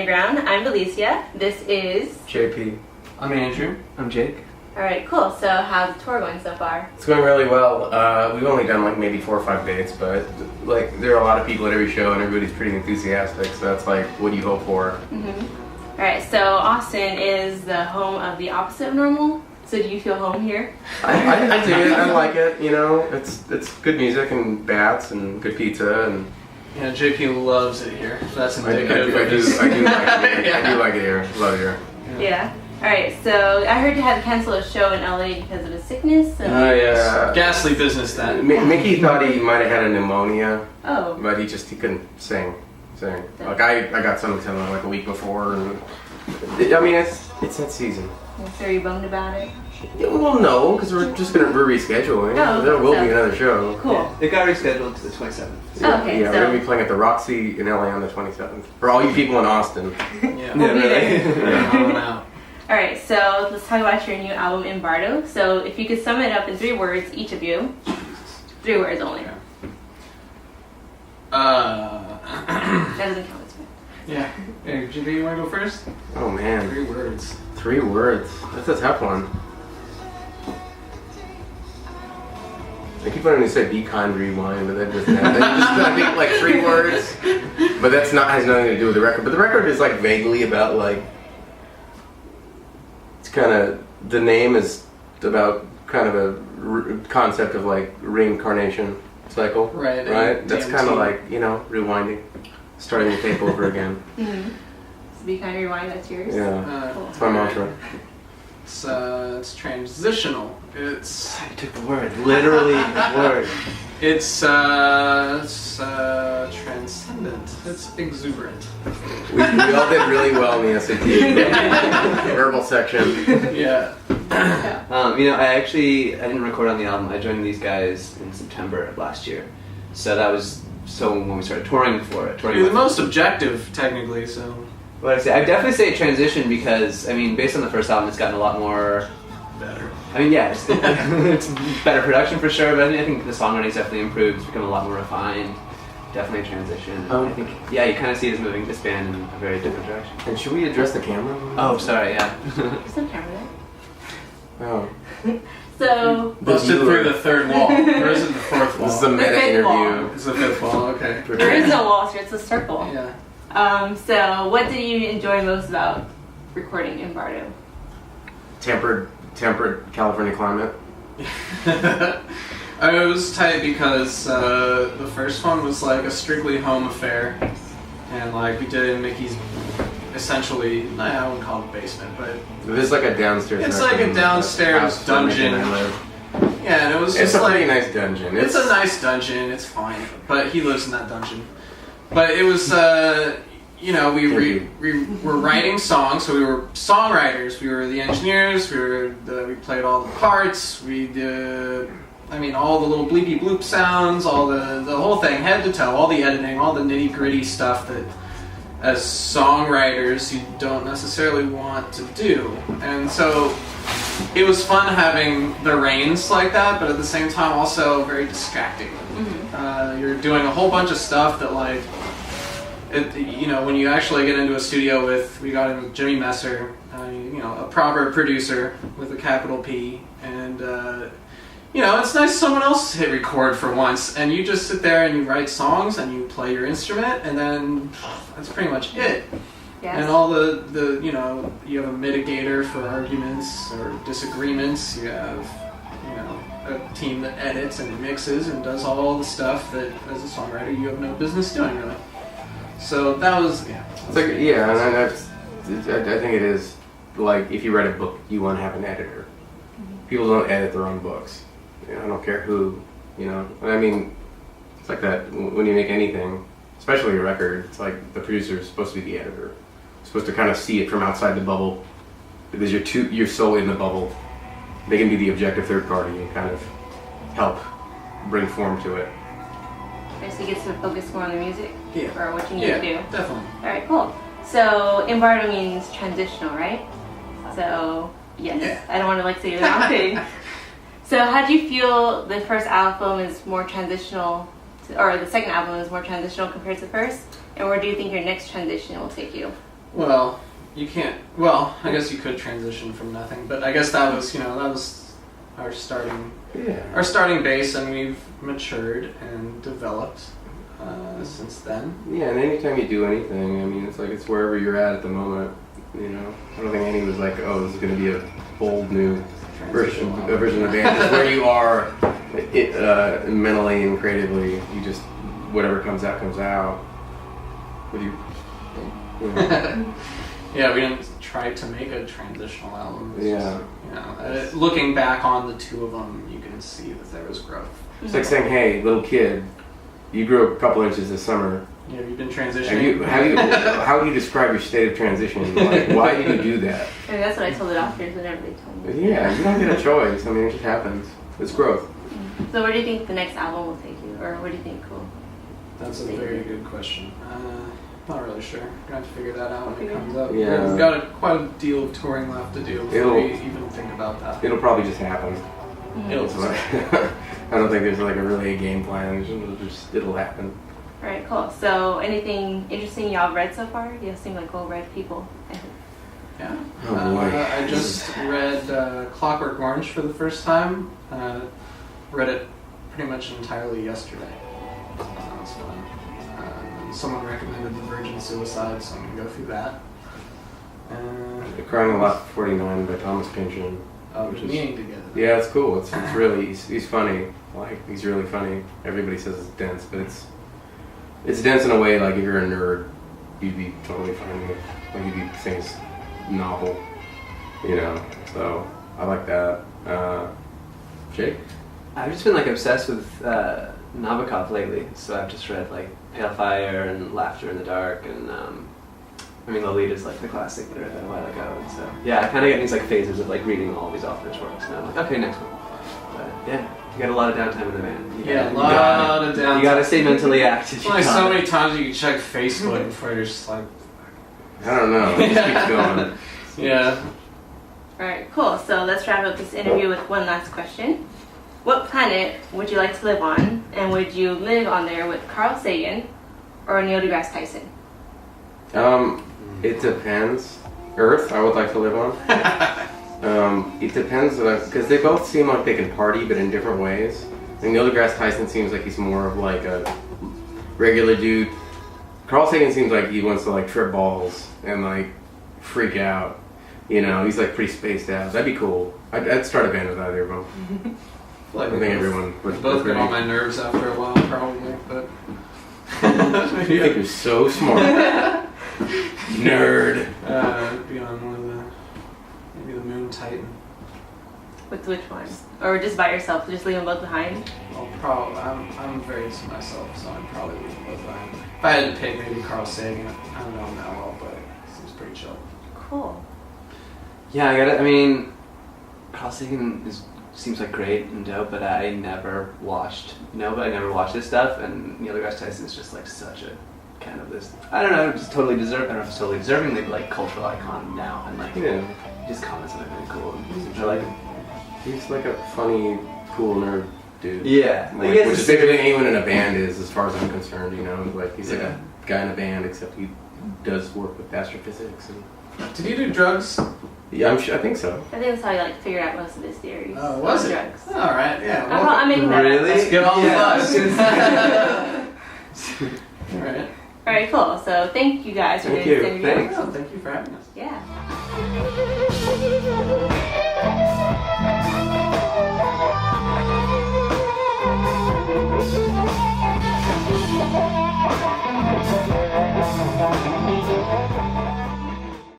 Underground. I'm Belicia. This is JP. I'm Andrew. I'm Jake. Alright, cool. So how's the tour going so far? It's going really well. We've only done like maybe 4 or 5 dates, but like there are a lot of people at every show and everybody's pretty enthusiastic, so that's like what do you hope for? Alright, so Austin is the home of the opposite of normal. So do you feel home here? I do it. I like it. You know, it's good music and bats and good pizza and. Yeah, JP loves it here. That's indicative I do like it. I do like it here. Love it here. Yeah. Alright, so I heard you had to cancel a show in LA because of a sickness. So Yeah. Ghastly business that. Mickey thought he might have had a pneumonia. Oh. But he couldn't sing. Like I got something like a week before, and I mean it's that season. So are you bummed about it? Yeah, well, no, because we're rescheduling. Oh, there will so- be another show. Cool. Yeah, it got rescheduled to the 27th. Oh, okay, Yeah, so we're gonna be playing at the Roxy in LA on the 27th. For all you people in Austin. Yeah. we'll be there. Yeah, on out. Alright, so let's talk about your new album, Embardo. So if you could sum it up in 3 words, each of you. 3 words only. That doesn't count as me. Yeah. Hey, JP, you want to go first? Oh man, 3 words. 3 words. That's a tough one. I keep wanting to say "be kind, rewind," but that doesn't. I think like 3 words, but has nothing to do with the record. But the record is like vaguely about like. It's kind of the name is about kind of a concept of like reincarnation cycle. Right. Right. That's kind of DMT. like rewinding, starting the tape over again. So be kind, rewind, that's yours? Yeah. Cool. It's my mantra. It's transitional. It's I took the word. Literally the word. it's transcendent. It's exuberant. We all did really well in the SAT verbal section. Yeah. I didn't record on the album. I joined these guys in September of last year. So that was when we started touring for it. You're the most objective, technically. So. What I say? I definitely say transition because, based on the first album, it's gotten a lot more... Better. It's better production for sure, but I think the songwriting's definitely improved. It's become a lot more refined. Definitely a transition. I think, you kind of see this band in a very different direction. And should we address the camera? Oh, sorry, yeah. There's no camera there. Oh. So... Busted through the 3rd wall. Or is it the 4th wall? This is a meta 5th wall. interview. It's the 5th wall, okay. There is no wall here, it's a circle. Yeah. So what did you enjoy most about recording Embardo? Tempered California climate. It was tight because the first one was like a strictly home affair, and like we did it in Mickey's essentially, I wouldn't call it basement, but There's like a downstairs. it's like a downstairs house where Mickey dungeon. and I live. Yeah, and it was It's just a pretty like nice dungeon. it's a nice dungeon. It's fine, but he lives in that dungeon. But it was, we were writing songs, so we were songwriters. We were the engineers. We played all the parts. We did, all the little bleepy bloop sounds, all the whole thing, head to toe, all the editing, all the nitty gritty stuff that, as songwriters, you don't necessarily want to do. And so it was fun having the reins like that, but at the same time also very distracting. You're doing a whole bunch of stuff that when you actually get into a studio we got in with Jimmy Messer, a proper producer with a capital P, and it's nice someone else hit record for once, and you just sit there and you write songs and you play your instrument, and then that's pretty much it. Yes. And all the you have a mitigator for arguments or disagreements. You have a team that edits and mixes and does all the stuff that as a songwriter you have no business doing really. So that was It's like I think it is like if you write a book, you want to have an editor. People don't edit their own books. I don't care who. It's like that when you make anything, especially a record. It's like the producer is supposed to be the editor. Supposed to kind of see it from outside the bubble because you're so in the bubble. They can be the objective third party and kind of help bring form to it. So you get to focus more on the music? Yeah. Or what you need to do? Definitely. Alright, cool. So Embardo means transitional, right? So yes. Yeah. I don't want to say the wrong thing. So how do you feel the first album is more transitional or the second album is more transitional compared to the first? And where do you think your next transition will take you? Well, you can't. Well, I guess you could transition from nothing, but I guess that was our starting base, and we've matured and developed since then. Yeah, and anytime you do anything, I mean, it's like it's wherever you're at the moment. You know, I don't think Annie was like, oh, this is going to be a bold new version of the band. It's where you are mentally and creatively. You just whatever comes out comes out. What do you? Yeah, we didn't try to make a transitional album. It's Yeah. just, looking back on the two of them, you can see that there was growth. It's like saying, hey, little kid, you grew up a couple inches this summer. Yeah, you've been transitioning. How do you describe your state of transition? Like, why do you do that? I mean, that's what I told the doctors whenever they told me. Yeah, you don't get a choice. I mean, it just happens. It's growth. So where do you think the next album will take you? Or what do you think will? That's a very good question. Not really sure. Gonna have to figure that out when it comes up. Yeah. We've got quite a deal of touring left to do before we even think about that. It'll probably just happen. It'll It's like, I don't think there's like a game plan. It'll happen. Alright, cool. So anything interesting y'all read so far? You seem like well-read people. Yeah. Oh boy. I just read Clockwork Orange for the first time. Read it pretty much entirely yesterday. That was fun. Someone recommended The Virgin Suicide, so I'm going to go through that. The Crying a Lot 49 by Thomas Pynchon. Which is meaning to get it. Yeah, it's cool. It's really he's funny. Like he's really funny. Everybody says it's dense, but it's dense in a way like if you're a nerd, you'd be totally fine with. Like you'd be saying it's novel, you know. So I like that. Jake? I've just been like obsessed with Nabokov lately, so I've just read like Pale Fire and Laughter in the Dark, and I mean Lolita's like the classic that I read a while ago, and so yeah, I kind of get these like phases of like reading all these authors' works, and I'm like, okay, next one. But yeah, you got a lot of downtime in the band. A lot of downtime. You gotta stay mentally active. It's only so many times you can check Facebook before you're just like, I don't know. It just keeps going. yeah. Alright, cool. So let's wrap up this interview with one last question. What planet would you like to live on, and would you live on there with Carl Sagan or Neil deGrasse Tyson? It depends. Earth, I would like to live on. It depends, because they both seem like they can party, but in different ways. Like Neil deGrasse Tyson seems like he's more of like a regular dude. Carl Sagan seems like he wants to like trip balls and like freak out. You know, he's like pretty spaced out. That'd be cool. I'd start a band with either of them. Like I think everyone would both get on my nerves after a while, probably, but. You think you're so smart. Nerd. Be on one of maybe the Moon Titan. With which one? Or just by yourself? Just leave them both behind? Well, probably. I'm very to myself, so I'd probably leave them both behind. If I had to pick, maybe Carl Sagan. I don't know him that well, but he seems pretty chill. Cool. Yeah, Carl Sagan seems like great and dope, but I never watched his stuff, and Neil deGrasse Tyson is just like such a kind of this, I don't know, just totally deservingly like cultural icon now, and like his comments are really cool. And I like him. He's like a funny, cool nerd dude. Yeah, like, which is bigger than anyone in a band is, as far as I'm concerned. You know, like he's like a guy in a band, except he does work with astrophysics. And did he do drugs? Yeah, I think so. I think that's how you like figured out most of his theories. Oh, was it? Drugs. All right, yeah. Well, I'm making that really? up. Let's get on the bus. All right. Alright, cool. So thank you guys for Thank doing you. this interview. Thanks. Thank you for having us. Yeah.